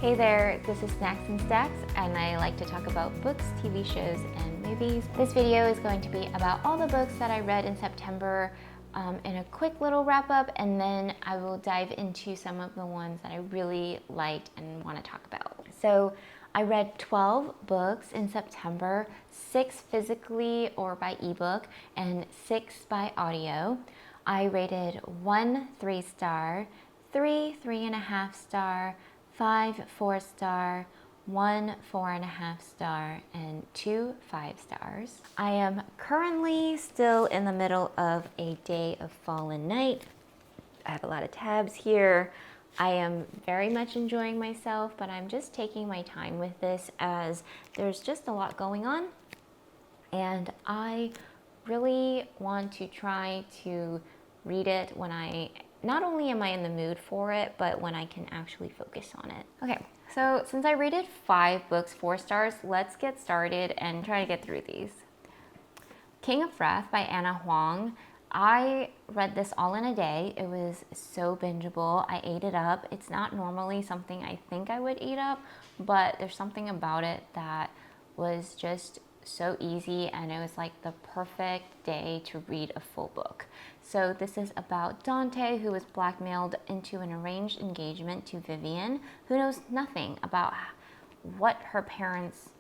Hey there, this is Snacks and Stacks, and I like to talk about books, TV shows, and movies. This video is going to be about all the books that I read in September in a quick little wrap up, and then I will dive into some of the ones that I really liked and want to talk about. So I read 12 books in September, 6 physically or by ebook, and 6 by audio. I rated 1 3-star, 3 3.5 star, 5 4-star, 1 4.5-star, and 2 5 stars. I am currently still in the middle of a Day of Fallen Night. I have a lot of tabs here. I am very much enjoying myself, but I'm just taking my time with this as there's just a lot going on. And I really want to try to read it when not only am I in the mood for it, but when I can actually focus on it. Okay, so since I rated 5 books 4 stars, let's get started and try to get through these. King of Wrath by Anna Huang. I read this all in a day. It was so bingeable. I ate it up. It's not normally something I think I would eat up, but there's something about it that was just so easy, and it was like the perfect day to read a full book. So this is about Dante, who was blackmailed into an arranged engagement to Vivian, who knows nothing about what her parents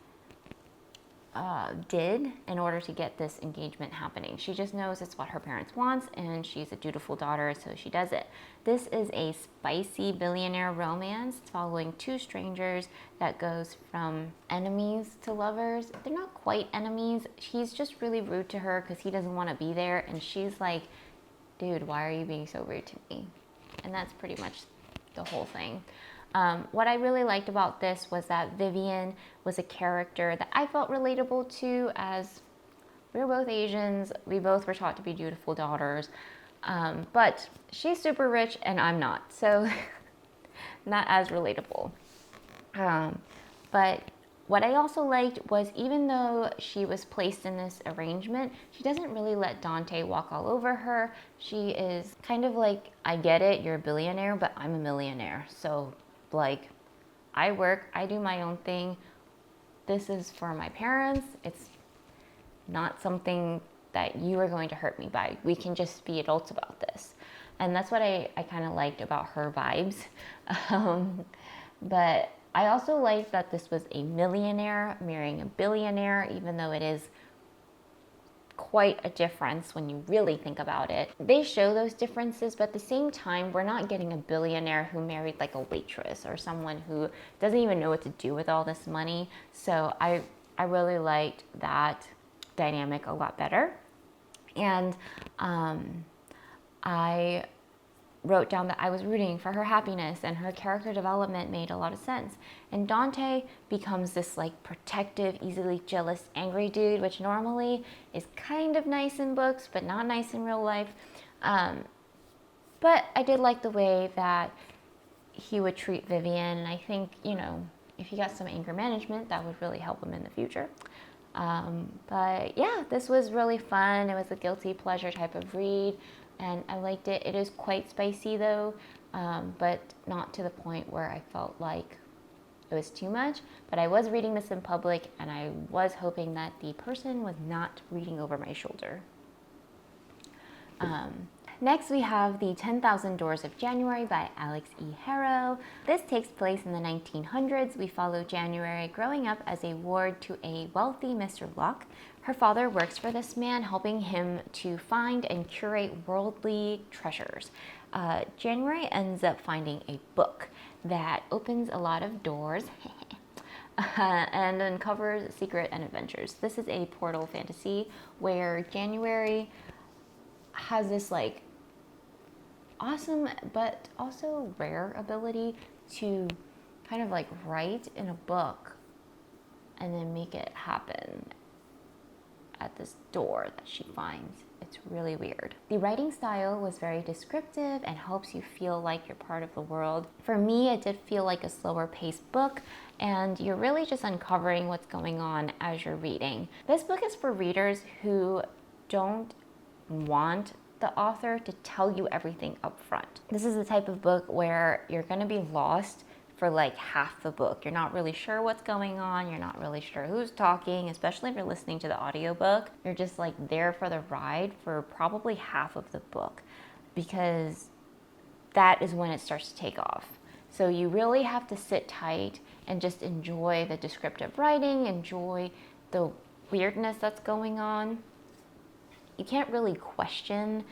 did in order to get this engagement happening. She just knows it's what her parents want, and she's a dutiful daughter, so she does it. This is a spicy billionaire romance following 2 strangers that goes from enemies to lovers. They're not quite enemies. He's just really rude to her because he doesn't want to be there, and she's like, dude, why are you being so rude to me? And that's pretty much the whole thing. What I really liked about this was that Vivian was a character that I felt relatable to, as we're both Asians. We both were taught to be dutiful daughters. But she's super rich and I'm not, so not as relatable. But what I also liked was, even though she was placed in this arrangement, she doesn't really let Dante walk all over her. She is kind of like, I get it, you're a billionaire, but I'm a millionaire. So like, I work, I do my own thing. This is for my parents. It's not something that you are going to hurt me by. We can just be adults about this. And that's what I kind of liked about her vibes. But I also liked that this was a millionaire marrying a billionaire, even though it is quite a difference when you really think about it. They show those differences, but at the same time, we're not getting a billionaire who married like a waitress or someone who doesn't even know what to do with all this money. So I really liked that dynamic a lot better. And I wrote down that I was rooting for her happiness, and her character development made a lot of sense. And Dante becomes this like protective, easily jealous, angry dude, which normally is kind of nice in books, but not nice in real life. But I did like the way that he would treat Vivian, and I think, you know, if he got some anger management, that would really help him in the future. But yeah, this was really fun. It was a guilty pleasure type of read, and I liked it. It is quite spicy though, but not to the point where I felt like it was too much. But I was reading this in public, and I was hoping that the person was not reading over my shoulder. Next, we have the 10,000 Doors of January by Alex E. Harrow. This takes place in the 1900s. We follow January growing up as a ward to a wealthy Mr. Locke. Her father works for this man, helping him to find and curate worldly treasures. January ends up finding a book that opens a lot of doors and uncovers secret and adventures. This is a portal fantasy where January has this like awesome but also rare ability to kind of like write in a book and then make it happen at this door that she finds. It's really weird. The writing style was very descriptive and helps you feel like you're part of the world. For me, it did feel like a slower paced book, and you're really just uncovering what's going on as you're reading. This book is for readers who don't want the author to tell you everything up front. This is the type of book where you're going to be lost for like half the book. You're not really sure what's going on. You're not really sure who's talking, especially if you're listening to the audiobook. You're just like there for the ride for probably half of the book, because that is when it starts to take off. So you really have to sit tight and just enjoy the descriptive writing, enjoy the weirdness that's going on. You can't really question.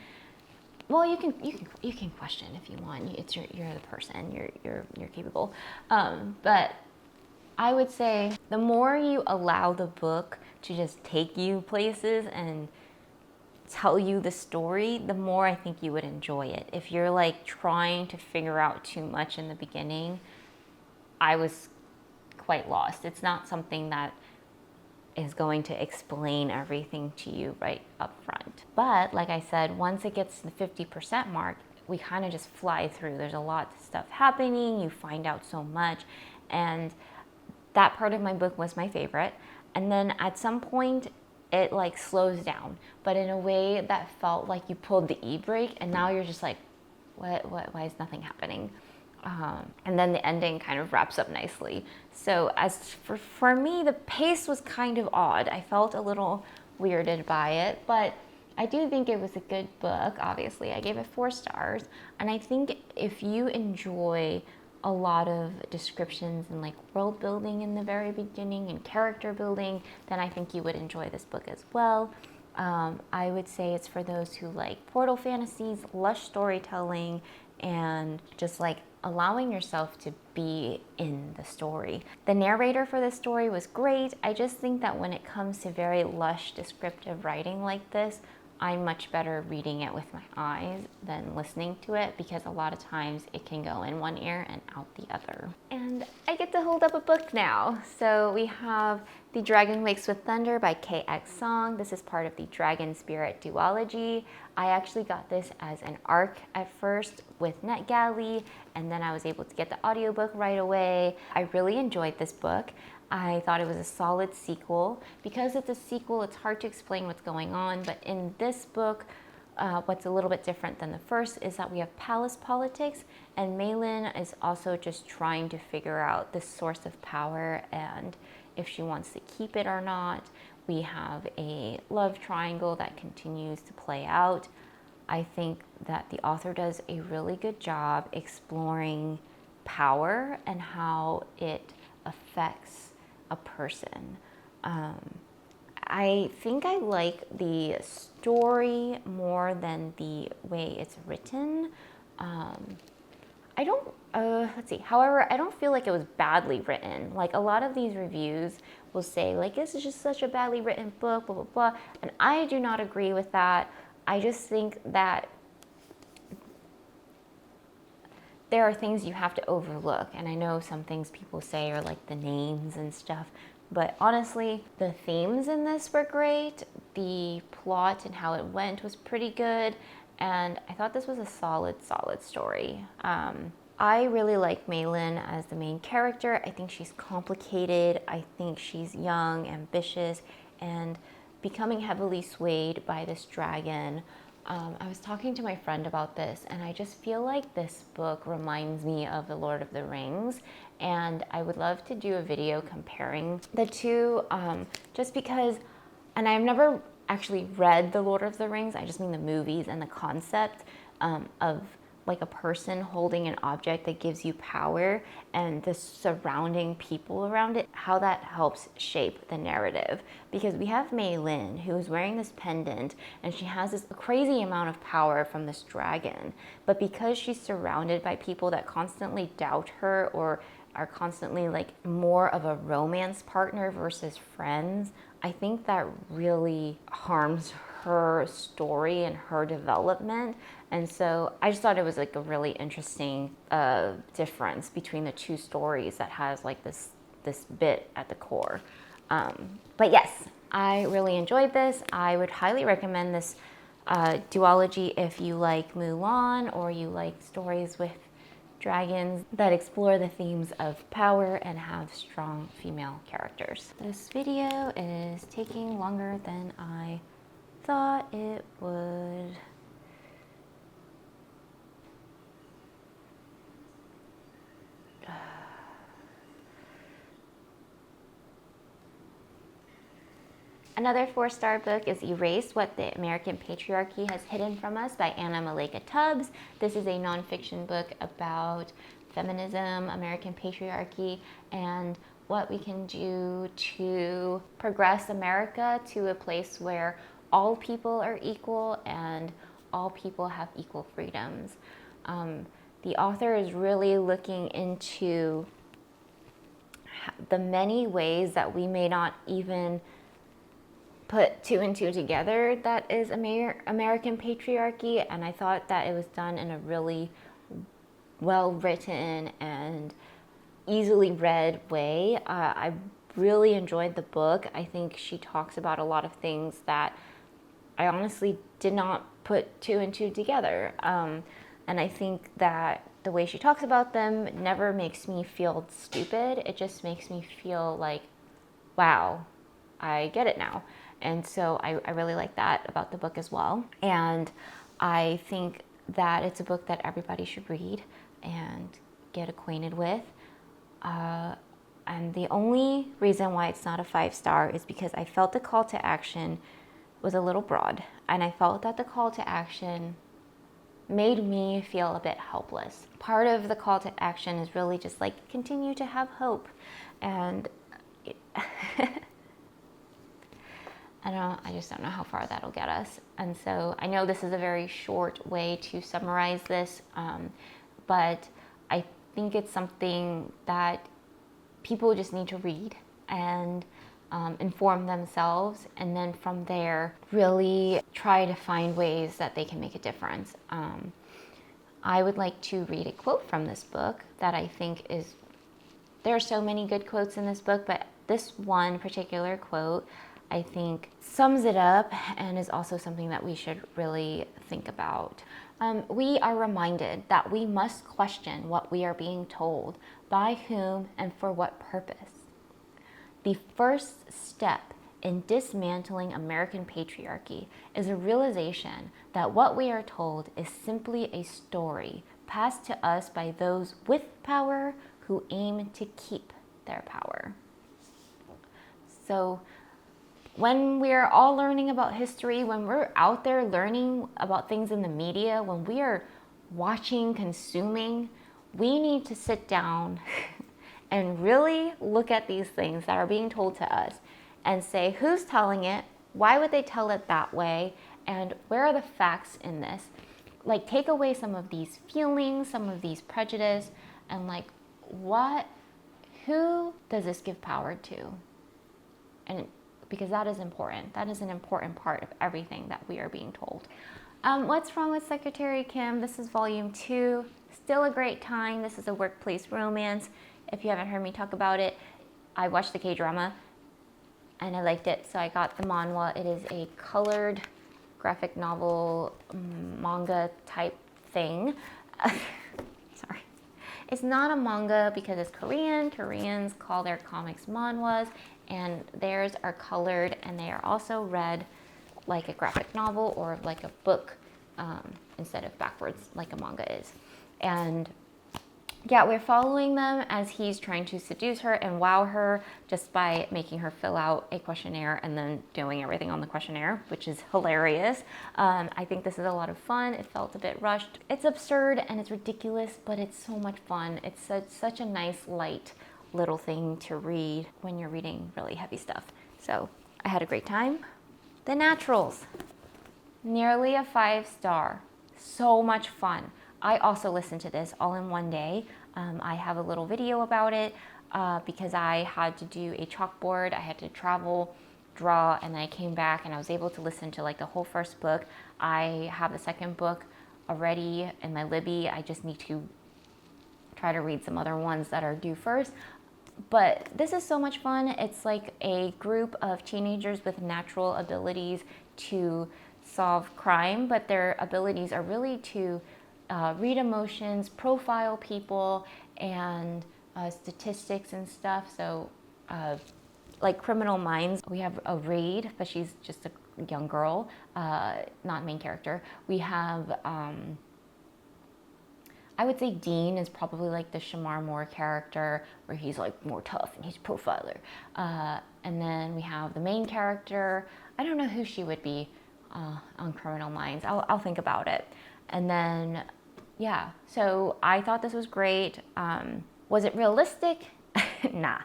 Well, you can question if you want. You're the person. You're capable. But I would say the more you allow the book to just take you places and tell you the story, the more I think you would enjoy it. If you're like trying to figure out too much in the beginning, I was quite lost. It's not something that is going to explain everything to you right up front. But like I said, once it gets to the 50% mark, we kind of just fly through. There's a lot of stuff happening. You find out so much. And that part of my book was my favorite. And then at some point, it like slows down, but in a way that felt like you pulled the e-brake, and now you're just like, why is nothing happening? And then the ending kind of wraps up nicely. So as for me, the pace was kind of odd. I felt a little weirded by it, but I do think it was a good book. Obviously, I gave it 4 stars. And I think if you enjoy a lot of descriptions and like world building in the very beginning and character building, then I think you would enjoy this book as well. I would say it's for those who like portal fantasies, lush storytelling, and just like allowing yourself to be in the story. The narrator for this story was great. I just think that when it comes to very lush descriptive writing like this, I'm much better reading it with my eyes than listening to it, because a lot of times it can go in one ear and out the other. And I get to hold up a book now. So we have The Dragon Wakes with Thunder by KX Song. This is part of the Dragon Spirit duology. I actually got this as an ARC at first with NetGalley, and then I was able to get the audiobook right away. I really enjoyed this book. I thought it was a solid sequel. Because it's a sequel, it's hard to explain what's going on, but in this book, what's a little bit different than the first is that we have palace politics, and Maylin is also just trying to figure out this source of power and if she wants to keep it or not. We have a love triangle that continues to play out. I think that the author does a really good job exploring power and how it affects a person. I think I like the story more than the way it's written. I don't, let's see. However, I don't feel like it was badly written. Like a lot of these reviews will say like, this is just such a badly written book, blah, blah, blah. And I do not agree with that. I just think that there are things you have to overlook. And I know some things people say are like the names and stuff, but honestly, the themes in this were great. The plot and how it went was pretty good. And I thought this was a solid story. I really like Maylin as the main character. I think she's complicated. I think she's young, ambitious, and becoming heavily swayed by this dragon. I was talking to my friend about this, and I just feel like this book reminds me of The Lord of the Rings, and I would love to do a video comparing the two, just because, and I've never actually read The Lord of the Rings, I just mean the movies and the concept of like a person holding an object that gives you power and the surrounding people around it, how that helps shape the narrative. Because we have Maylin, who's wearing this pendant, and she has this crazy amount of power from this dragon. But because she's surrounded by people that constantly doubt her or are constantly like more of a romance partner versus friends, I think that really harms her story and her development. And so I just thought it was like a really interesting difference between the two stories that has like this bit at the core. But yes, I really enjoyed this. I would highly recommend this duology if you like Mulan or you like stories with dragons that explore the themes of power and have strong female characters. This video is taking longer than I thought it would. Another 4-star book is Erased: What the American Patriarchy Has Hidden from Us by Anna Malika Tubbs. This is a nonfiction book about feminism, American patriarchy, and what we can do to progress America to a place where all people are equal and all people have equal freedoms. The author is really looking into the many ways that we may not even put 2 and 2 together that is American patriarchy, and I thought that it was done in a really well written and easily read way. I really enjoyed the book. I think she talks about a lot of things that I honestly did not put 2 and 2 together. And I think that the way she talks about them never makes me feel stupid. It just makes me feel like, wow, I get it now. And so I really like that about the book as well. And I think that it's a book that everybody should read and get acquainted with. And the only reason why it's not a 5-star is because I felt the call to action was a little broad. And I felt that the call to action made me feel a bit helpless. Part of the call to action is really just like, continue to have hope. And I just don't know how far that'll get us. And so I know this is a very short way to summarize this, but I think it's something that people just need to read and inform themselves, and then from there really try to find ways that they can make a difference. I would like to read a quote from this book that I think is, there are so many good quotes in this book, but this one particular quote I think sums it up and is also something that we should really think about. We are reminded that we must question what we are being told, by whom and for what purpose. The first step in dismantling American patriarchy is a realization that what we are told is simply a story passed to us by those with power who aim to keep their power. So when we're all learning about history, when we're out there learning about things in the media, when we are watching, consuming, we need to sit down and really look at these things that are being told to us and say, who's telling it? Why would they tell it that way? And where are the facts in this? Like, take away some of these feelings, some of these prejudice, and like, who does this give power to? And because that is important. That is an important part of everything that we are being told. What's Wrong with Secretary Kim? This is volume 2. Still a great time. This is a workplace romance. If you haven't heard me talk about it, I watched the K-drama and I liked it, so I got the manhwa. It is a colored graphic novel manga type thing. Sorry. It's not a manga because it's Korean. Koreans call their comics manhwas, and theirs are colored, and they are also read like a graphic novel or like a book instead of backwards like a manga is. And yeah, we're following them as he's trying to seduce her and wow her just by making her fill out a questionnaire and then doing everything on the questionnaire, which is hilarious. I think this is a lot of fun. It felt a bit rushed. It's absurd and it's ridiculous, but it's so much fun. It's such a nice, light little thing to read when you're reading really heavy stuff. So I had a great time. The Naturals, nearly a 5-star. So much fun. I also listened to this all in one day. I have a little video about it because I had to do a chalkboard. I had to travel, draw, and then I came back and I was able to listen to like the whole first book. I have the second book already in my Libby. I just need to try to read some other ones that are due first. But this is so much fun. It's like a group of teenagers with natural abilities to solve crime, but their abilities are really to read emotions, profile people, and statistics and stuff. So like Criminal Minds, we have a Raid, but she's just a young girl, not main character. We have I would say Dean is probably like the Shamar Moore character, where he's like more tough and he's a profiler. And then we have the main character. I don't know who she would be on Criminal Minds. I'll think about it. And then, yeah, so I thought this was great. Was it realistic? Nah.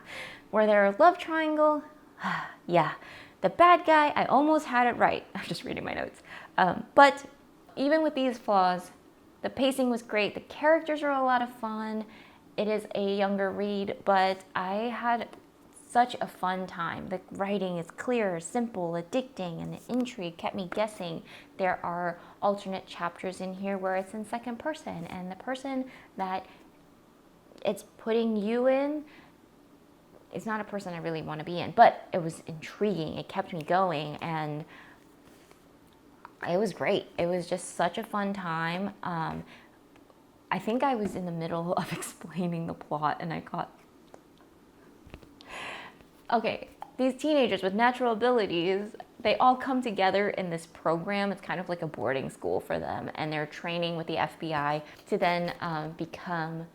Were there a love triangle? Yeah. The bad guy, I almost had it right. I'm just reading my notes. But even with these flaws, the pacing was great. The characters are a lot of fun. It is a younger read, but I had such a fun time. The writing is clear, simple, addicting, and the intrigue kept me guessing. There are alternate chapters in here where it's in second person, and the person that it's putting you in is not a person I really want to be in, but it was intriguing. It kept me going, and it was great. It was just such a fun time. I think I was in the middle of explaining the plot, and I got... Okay, these teenagers with natural abilities, they all come together in this program. It's kind of like a boarding school for them, and they're training with the FBI to then become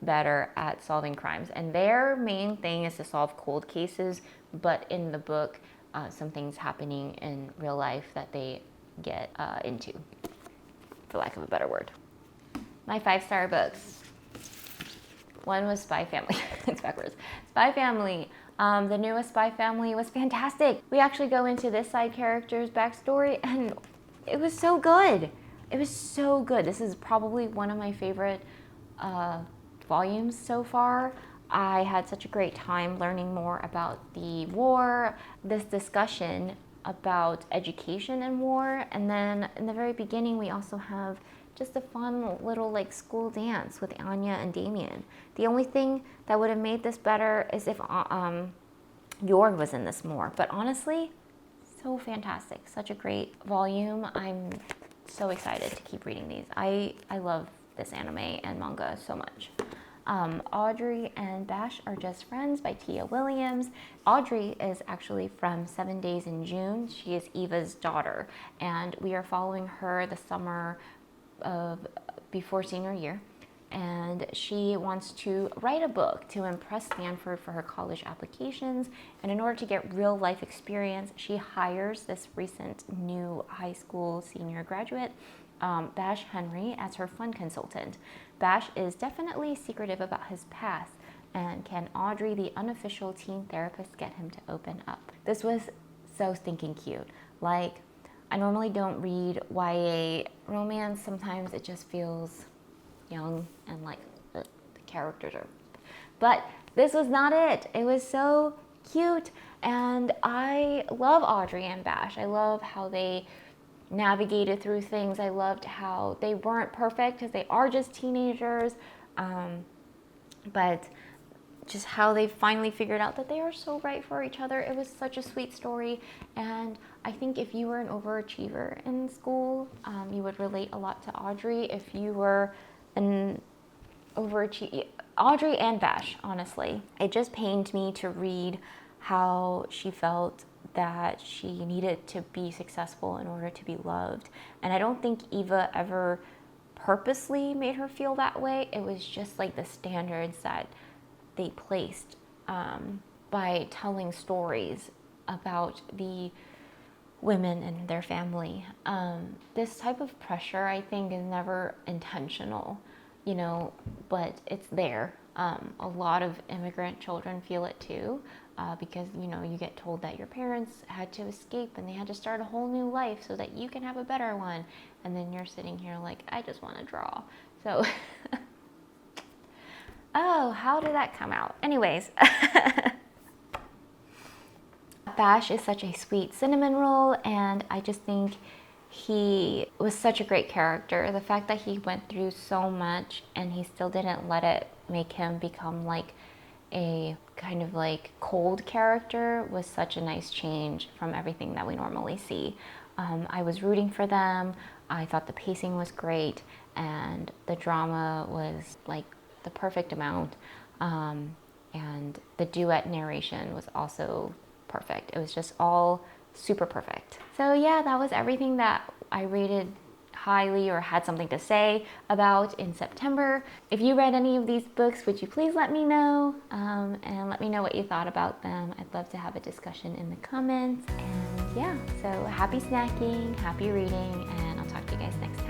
better at solving crimes. And their main thing is to solve cold cases, but in the book, some things happening in real life that they get into, for lack of a better word. My 5-star books. One was Spy Family. It's backwards. Spy Family. The newest Spy Family was fantastic. We actually go into this side character's backstory, and it was so good. It was so good. This is probably one of my favorite volumes so far. I had such a great time learning more about the war, this discussion about education and war, and then in the very beginning we also have just a fun little like school dance with Anya and Damien. The only thing that would have made this better is if Jorg was in this more, but honestly, so fantastic. Such a great volume. I'm so excited to keep reading these. I love this anime and manga so much. Audre and Bash Are Just Friends by Tia Williams. Audre is actually from 7 Days in June. She is Eva's daughter, and we are following her the summer of before senior year, and she wants to write a book to impress Stanford for her college applications, and in order to get real life experience, she hires this recent new high school senior graduate, Bash Henry, as her fun consultant. Bash is definitely secretive about his past, and can Audre, the unofficial teen therapist, get him to open up? This was so stinking cute. Like, I normally don't read YA romance. Sometimes it just feels young and like the characters are... But this was not it. It was so cute, and I love Audre and Bash. I love how they navigated through things. I loved how they weren't perfect because they are just teenagers, but just how they finally figured out that they are so right for each other. It was such a sweet story, and I think if you were an overachiever in school, you would relate a lot to Audre. If you were an overachiever, Audre and Bash, honestly. It just pained me to read how she felt that she needed to be successful in order to be loved. And I don't think Eva ever purposely made her feel that way. It was just like the standards that they placed by telling stories about the women and their family. This type of pressure, I think, is never intentional, you know, but it's there. A lot of immigrant children feel it too, because, you know, you get told that your parents had to escape and they had to start a whole new life so that you can have a better one. And then you're sitting here like, I just want to draw. So, oh, how did that come out? Anyways, Bash is such a sweet cinnamon roll, and I just think he was such a great character. The fact that he went through so much and he still didn't let it make him become like a kind of like cold character was such a nice change from everything that we normally see. I was rooting for them. I thought the pacing was great, and the drama was like the perfect amount. And the duet narration was also perfect. It was just all super perfect. So yeah, that was everything that I rated highly or had something to say about in September. If you read any of these books, would you please let me know and let me know what you thought about them. I'd love to have a discussion in the comments. And yeah, so happy snacking, happy reading, and I'll talk to you guys next time.